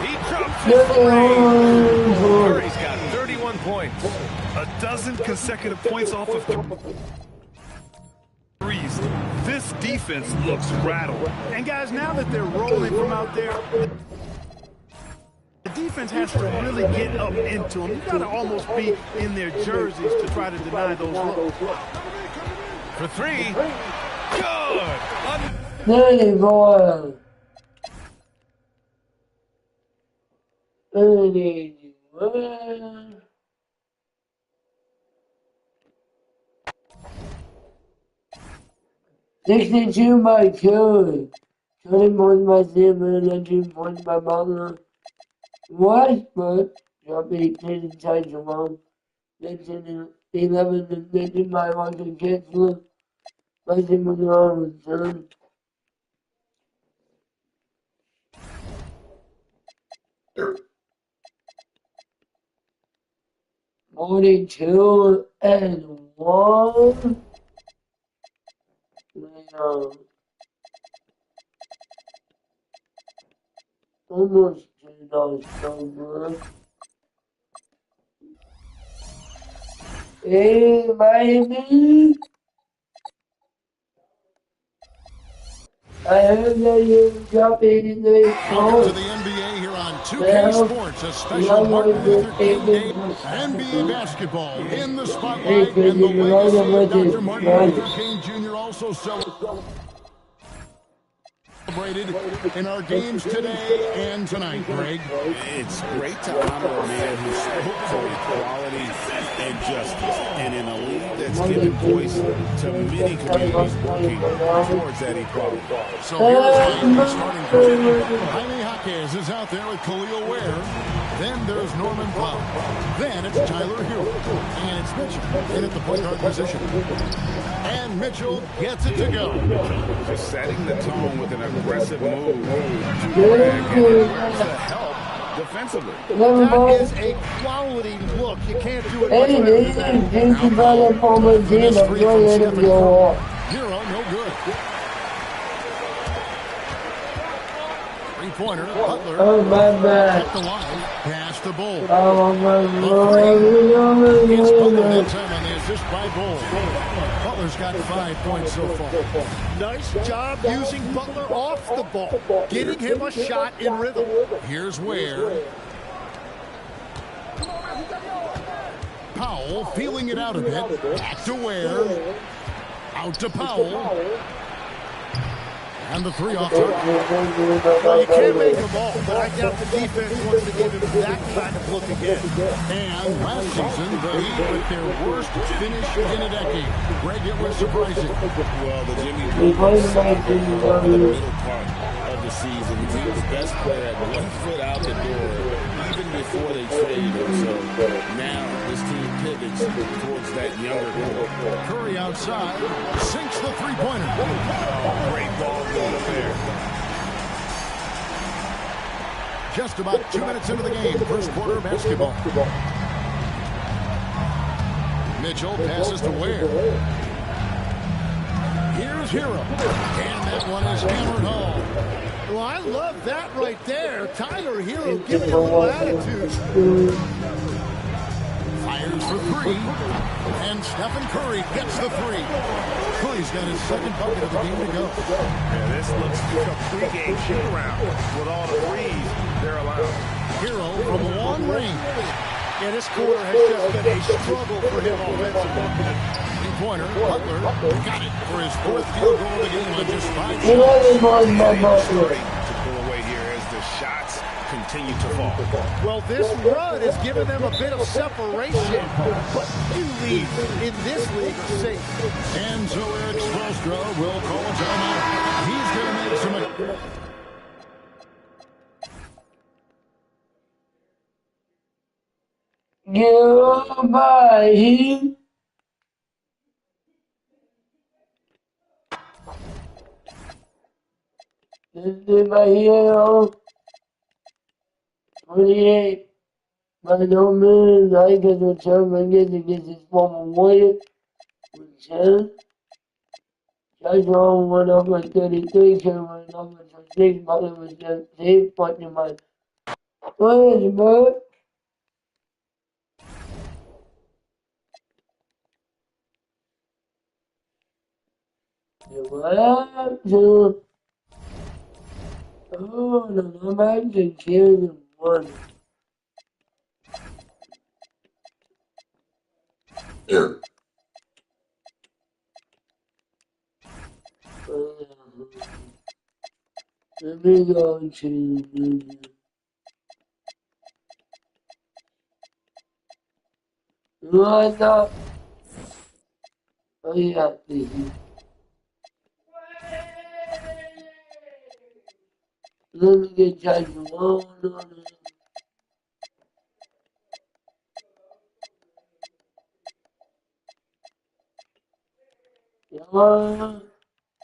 He drops his 3. Curry's got 31 points. A dozen consecutive points off of threes. This defense looks rattled. And guys, now that they're rolling from out there, the defense has to really get up into them. You've got to almost be in their jerseys to try to deny those looks. For 3. Good. There you go. 62 by Curry. 20 points by Zimmer, 19 points by Butler. Westbrook dropped 18 and tied Jerome. 19 and 11 and 19 by Walker Kessler. By Zimmer Robinson. 42 and 1. Almost $2 Hey, Miami. I heard that you dropping in the Welcome to the NBA here on 2K Sports, a special Martin Luther King Day NBA basketball in the spotlight, and the legacy of Dr. Martin Luther King Jr. also celebrated in our games today and tonight, Greg. It's great to honor a man who spoke for equality and justice, and in a league that's given voice to many communities working towards that equality. So here's Miami starting for Jaime Jaquez is out there with Khalil Ware. Then there's Norman Powell. Then it's Tyler Hero. And it's Mitchell in at the point guard position. And Mitchell gets it to go. Just setting the tone with an aggressive move to Greg, and where's the help defensively? That is a quality look. You can't do it much better than that. Hero, no good. Three-pointer, Butler. Oh, my bad. At the line, pass to Bull. Oh, my God. It's Butler that time on the assist by Bull. Butler's got 5 points so far. Nice job using Butler off the ball, getting him a shot in rhythm. Here's Ware. Powell feeling it out a bit. Back to Ware. Out to Powell. And the 3 off target. Well, you can't make them all, but I doubt the defense wants to give him that kind of look again. And last season, they with their worst finish in a decade. Greg, it was surprising. Well, the Jimmy Butler in the middle part of the season. He was the best player at 1 foot out the door, even before they traded him. So now this team pivots towards that younger core. Curry outside, sinks the three-pointer. Oh, great ball going there. Just about 2 minutes into the game, first quarter basketball. Mitchell passes to Ware. Here's Hero. And that one is hammered home. Well, I love that right there. Tyler Hero giving him a little attitude. Fires for three. And Stephen Curry gets the three. Curry's got his second bucket of the game to go. Yeah, this looks like a pregame shoot-around with all the threes they're allowed. Hero from long range. Yeah, this quarter has just been a struggle for him offensively. Three-pointer, Butler got it for his fourth field goal of the game on just 5 shots. Starting to pull away here as the shots continue to fall. Well, this run has given them a bit of separation, but few leads in this league are safe. And so Eric Spoelstra will call a timeout. He's going to make some... Goodbye. This is my hero. 28. By no means, I can determine against his former warrior with 10. Josh Long went up at 33, Kevin went up at 26, Butler was just safe, but you might. What is bud? You have to. Oh, no, I'm actually killing one. Let me go to what up? Oh yeah, let me get charged one.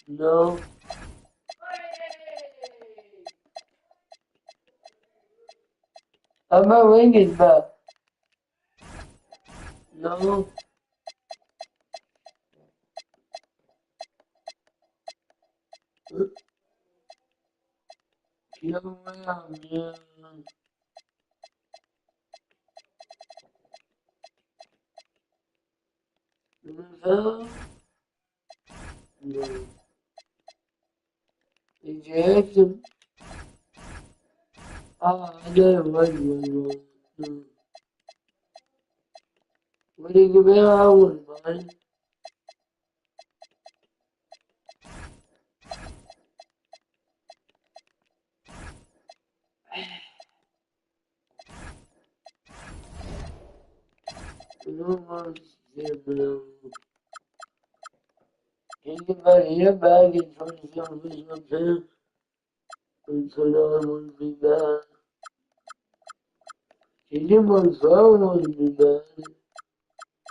No. I'm not ringing back. No. Get around, yeah. No. Did you have to? Ah, I got one. No. What do you give me out, man? No, anybody here back in 27 physical terms? So no one would be bad. She was so would be bad.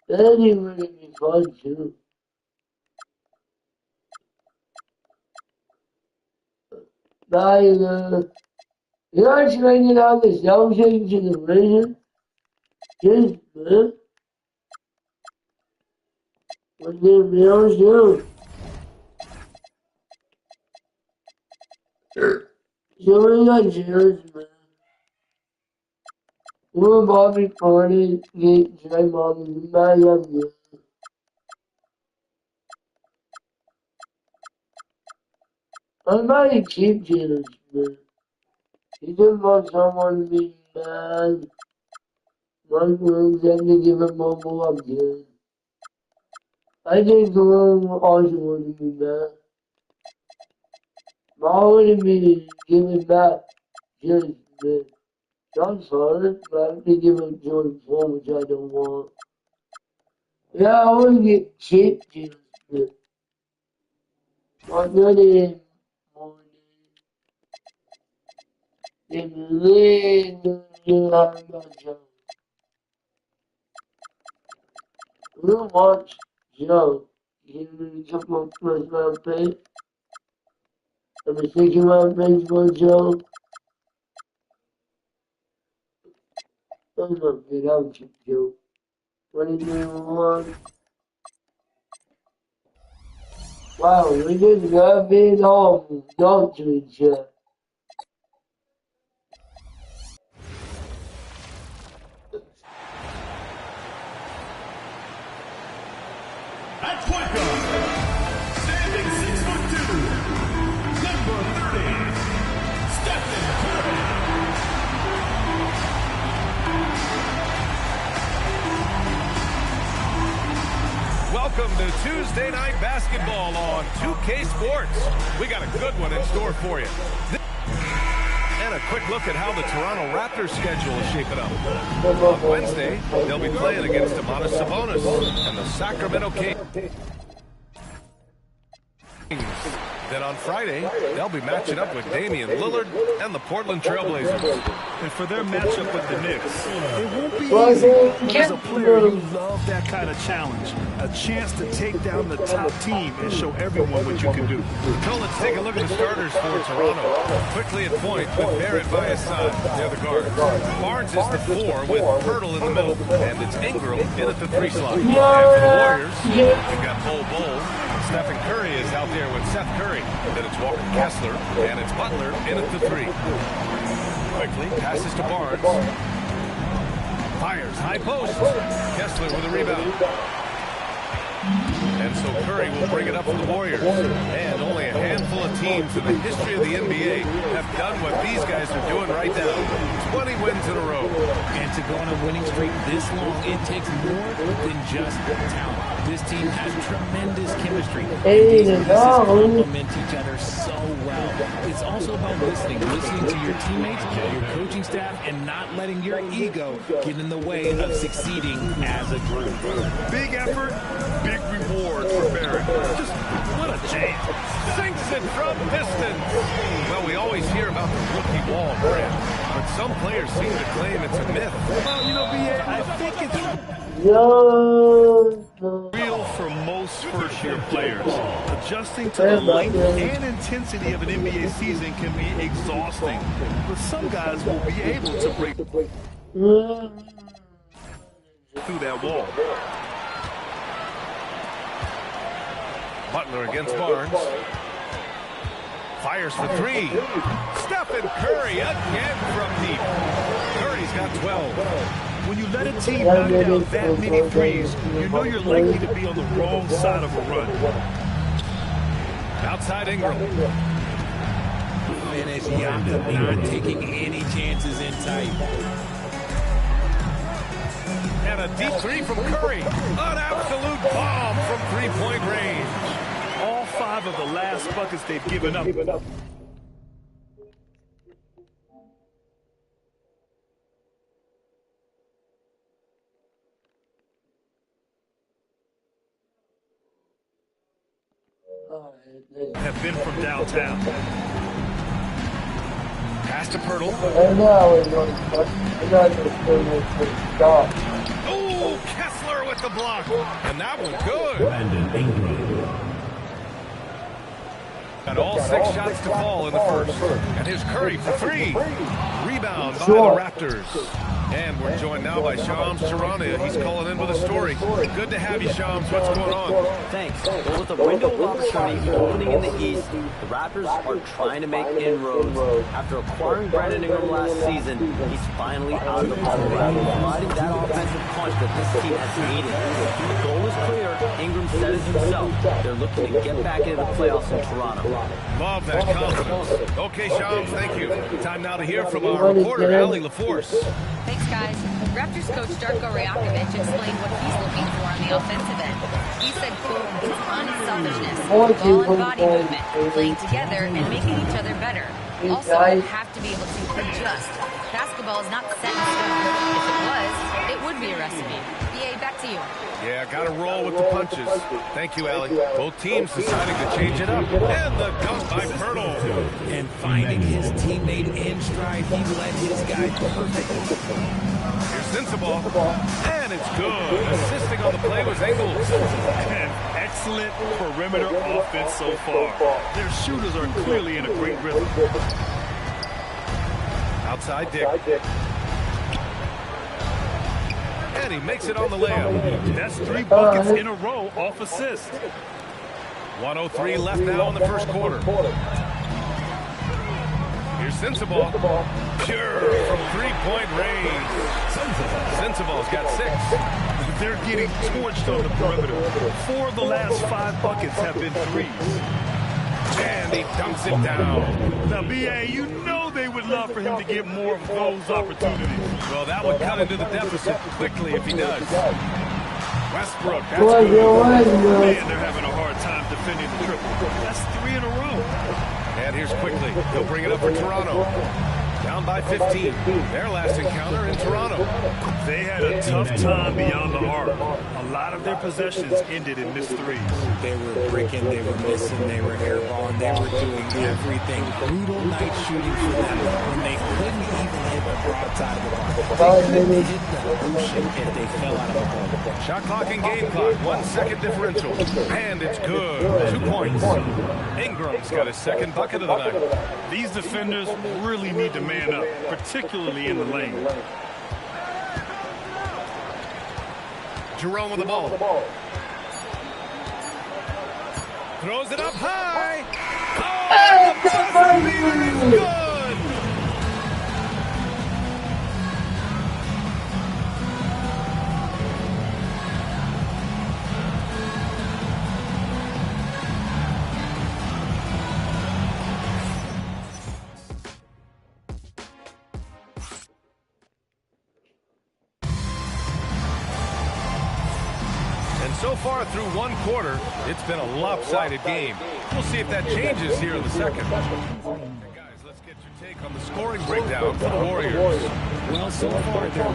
That would be fun too. Bye, you're trying to out the selfie to the vision. Just, man. What the bills do? So we got cheers, man. We're Bobby Party, get J Bobby, I love you. I might keep cheers, man. He just want someone to be mad. One room, then to give him one more again. I think the room also would be mad. Why would it be giving back just man? I'm sorry, but I have to give him Jordan 4, which I don't want. Yeah, I want to get cheap cheers, man. But not in morning. In the little we'll watch Joe. Give me a couple of first round picks. I'm a second round pick for Joe. I'm not good out, Joe. 2021. Wow, we just got big off dog to each other. Point guard, standing 6'2", number 30, Stephen Curry. Welcome to Tuesday Night Basketball on 2K Sports. We got a good one in store for you. And a quick look at how the Toronto Raptors schedule is shaping up. On Wednesday, they'll be playing against Domantas Sabonis and the Sacramento Kings. Then on Friday, they'll be matching up with Damian Lillard and the Portland Trailblazers. And for their matchup with the Knicks, it won't be easy. But as a player, you love that kind of challenge. A chance to take down the top team and show everyone what you can do. So let's take a look at the starters for Toronto. Quickly at point with Barrett by his side. They're the guards. Barnes is the 4 with Pirtle in the middle. And it's Ingram in at the 3 slot. And for the Warriors, we've got Bol. Stephen Curry is out there with Seth Curry. Then it's Walker Kessler, and it's Butler in at the 3. Quickly, passes to Barnes. Fires, high post. Kessler with a rebound. And so Curry will bring it up for the Warriors. And only a handful of teams in the history of the NBA have done what these guys are doing right now. 20 wins in a row. And to go on a winning streak this long, it takes more than just talent. This team has tremendous chemistry. These pieces complement each other so well. It's also about listening to your teammates, your coaching staff, and not letting your ego get in the way of succeeding as a group. Big effort, big reward for Barrett. Just what a jam. Sinks it from distance. Well, we always hear about the rookie wall, Brent, but some players seem to claim it's a myth. Well, you know, BA, I think it's real for most first-year players. Adjusting to the length and intensity of an NBA season can be exhausting, but some guys will be able to break through that wall. Butler against Barnes. Fires for 3. Stephen Curry again from deep. Curry's got 12. When you let a team knock down that many threes, you know you're likely to be on the wrong side of a run. Outside Ingram. Finish Jakob not taking any chances in tight. And a deep 3 from Curry. An absolute bomb from three-point range. All 5 of the last buckets they've given up. Have been from downtown. Pass to Pirtle. Oh, Kessler with the block. And that was good. Got all 6 shots to fall in the first. And here's Curry for 3. Rebound by the Raptors. And we're joined now by Shams Charania. He's calling in with a story. Good to have you, Shams. What's going on? Thanks. Well, with the window of opportunity opening in the East, the Raptors are trying to make inroads. After acquiring Brandon Ingram last season, he's finally out of the bubble, providing that offensive punch that this team has needed. The goal is clear. Ingram said it himself. They're looking to get back into the playoffs in Toronto. Love that confidence. Okay, Shams, thank you. Time now to hear from our reporter, Allie LaForce. Thanks, guys. Raptors coach Darko Rajakovic explained what he's looking for on the offensive end. He said, quote, it's unselfishness, ball and body movement, playing together and making each other better. Also, you have to be able to adjust. Basketball is not set in stone. If it was, it would be a recipe. BA, back to you. Yeah, got to roll with the punches. Thank you, Allie. Both teams deciding to change it up. And the dunk by Pirtle. And finding his teammate in stride, he led his guy perfectly. Here's Sensabaugh. And it's good. Assisting on the play was Ingles. And excellent perimeter offense so far. Their shooters are clearly in a great rhythm. Outside Dick. And he makes it on the layup. That's 3 buckets in a row off assist. 1:03 left now in the first quarter. Here's Sensabaugh. Pure from three-point range. Sensabaugh's got 6. They're getting torched on the perimeter. 4 of the last 5 buckets have been threes. And he dunks it down. Now, B.A., you know they would love for him to get more of those opportunities. Well, that would cut into the deficit quickly if he does. Westbrook, that's good. Man, they're having a hard time defending the triple. That's 3 in a row. And here's quickly. He'll bring it up for Toronto. Down by 15. Their last encounter in Toronto. They had a tough time beyond the arc. A lot of their possessions ended in missed threes. They were breaking, they were missing, they were airballing, they were doing everything. Brutal night shooting for them when they couldn't even hit the broadside of the bar. They couldn't hit the ocean if they fell out of the hole. Shot clock and game clock. 1 second differential. And it's good. 2 points. Ingram's got his second bucket of the night. These defenders really need to man up, particularly in the lane. Jerome with the ball. Throws it up high. Oh, the buzzer beater is good. So far through 1 quarter, it's been a lopsided game. We'll see if that changes here in the second. Guys, let's get your take on the scoring breakdown for the Warriors. Well, so far, they're doing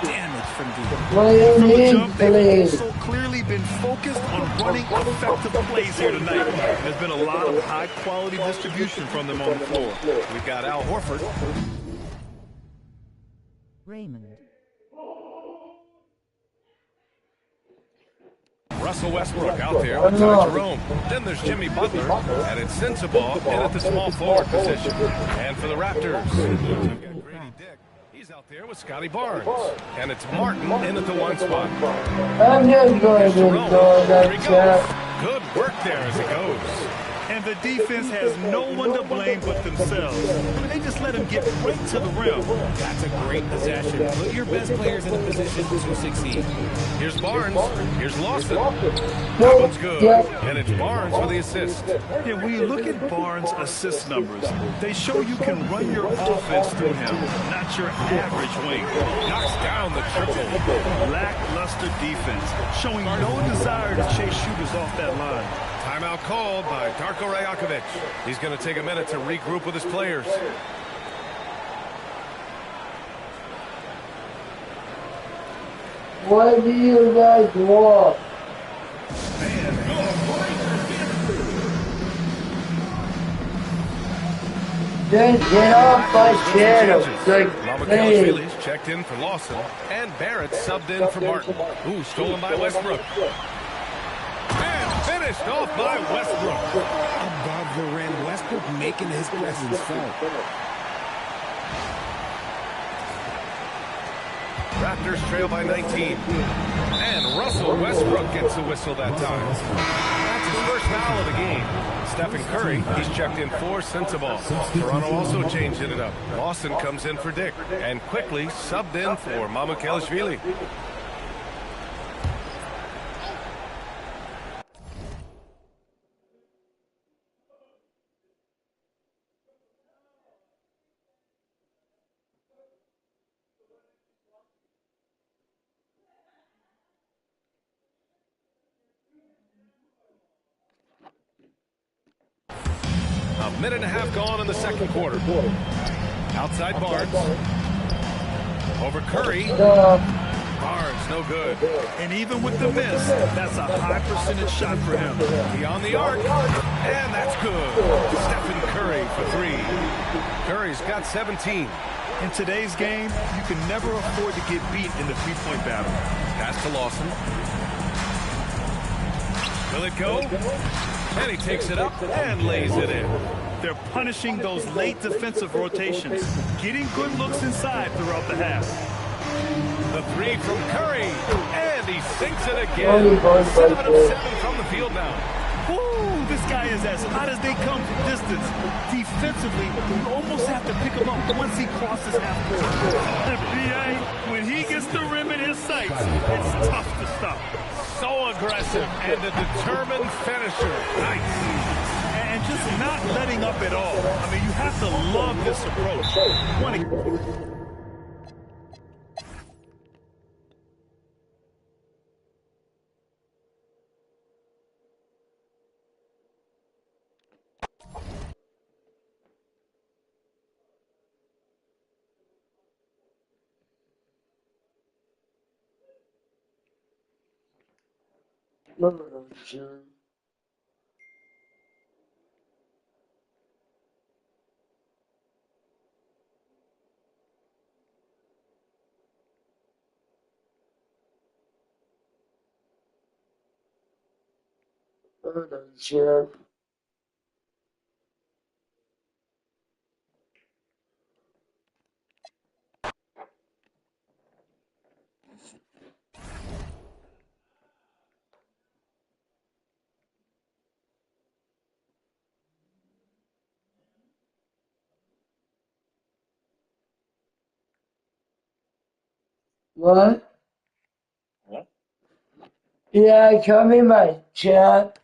damage from deep. From the jump, they've also clearly been focused on running effective plays here tonight. There's been a lot of high-quality distribution from them on the floor. We've got Al Horford. Raymond. Russell Westbrook out there outside Jerome. Then there's Jimmy Butler, and it's Sensabaugh in at the small forward position. And for the Raptors, we've got Grady Dick. He's out there with Scotty Barnes. And it's Martin in at the 1 spot. I'm just going to go that. Good work there as it goes. And the defense has no one to blame but themselves. I mean, they just let him get right to the rim. That's a great possession. Put your best players in a position to succeed. Here's Barnes. Here's Lawson. That one's good. And it's Barnes for the assist. Yeah, when you look at Barnes' assist numbers, they show you can run your offense through him, not your average wing. Knocks down the triple. Lackluster defense, showing no desire to chase shooters off that line. Timeout called by Darko Rajakovic. He's going to take a minute to regroup with his players. What do you guys want? Just get off my channel. Mama checked in for Lawson, and Barrett subbed in for Martin. Ooh, stolen by Westbrook. Finished off by Westbrook. Above the rim, Westbrook making his presence felt. Raptors trail by 19. And Russell Westbrook gets the whistle that time. That's his first foul of the game. Stephen Curry, he's checked in for Sensabaugh. Toronto also changed it up. Lawson comes in for Dick. And quickly subbed in for Mamukelashvili. A minute and a half gone in the second quarter. Outside Barnes. Over Curry. Barnes, no good. And even with the miss, that's a high percentage shot for him. Beyond the arc. And that's good. Stephen Curry for 3. Curry's got 17. In today's game, you can never afford to get beat in the three-point battle. Pass to Lawson. Will it go? And he takes it up and lays it in. They're punishing those late defensive rotations, getting good looks inside throughout the half. The 3 from Curry, and he sinks it again. 7 of 7 from the field now. Woo, This guy is as hot as they come from distance. Defensively, you almost have to pick him up once he crosses half court. NBA, when he gets the rim in his sights, it's tough to stop. So aggressive and a determined finisher. Nice. And just not letting up at all. I mean, you have to love this approach. Sure. What? Yeah, come in my chat.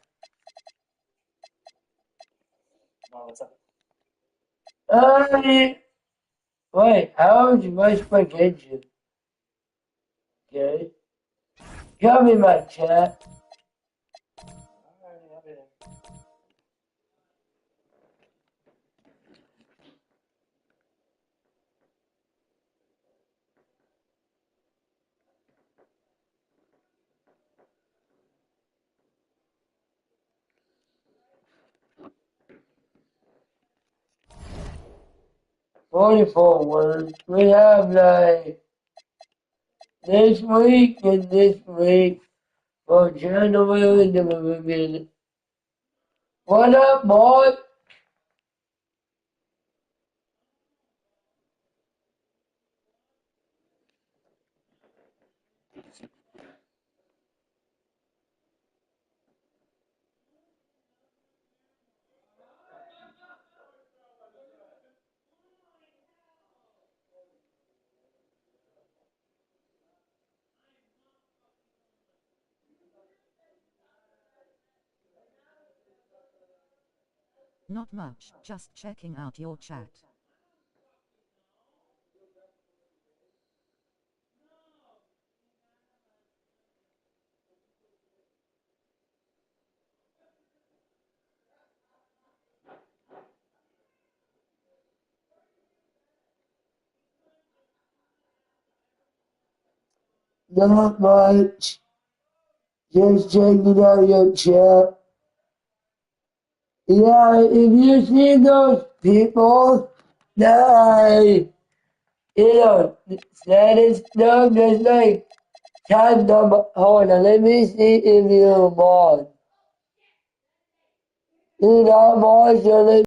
Wait, how much spaghetti? Okay. Come in my chat. Forty-four words. We have like this week and this week for January the beginning. What up, boy? Not much, just checking out your chat. Not much. Just checking out your chat. Yeah, if you see those people that that is stuff that's like time number. Hold on, let me see if you're born. You're not born, so let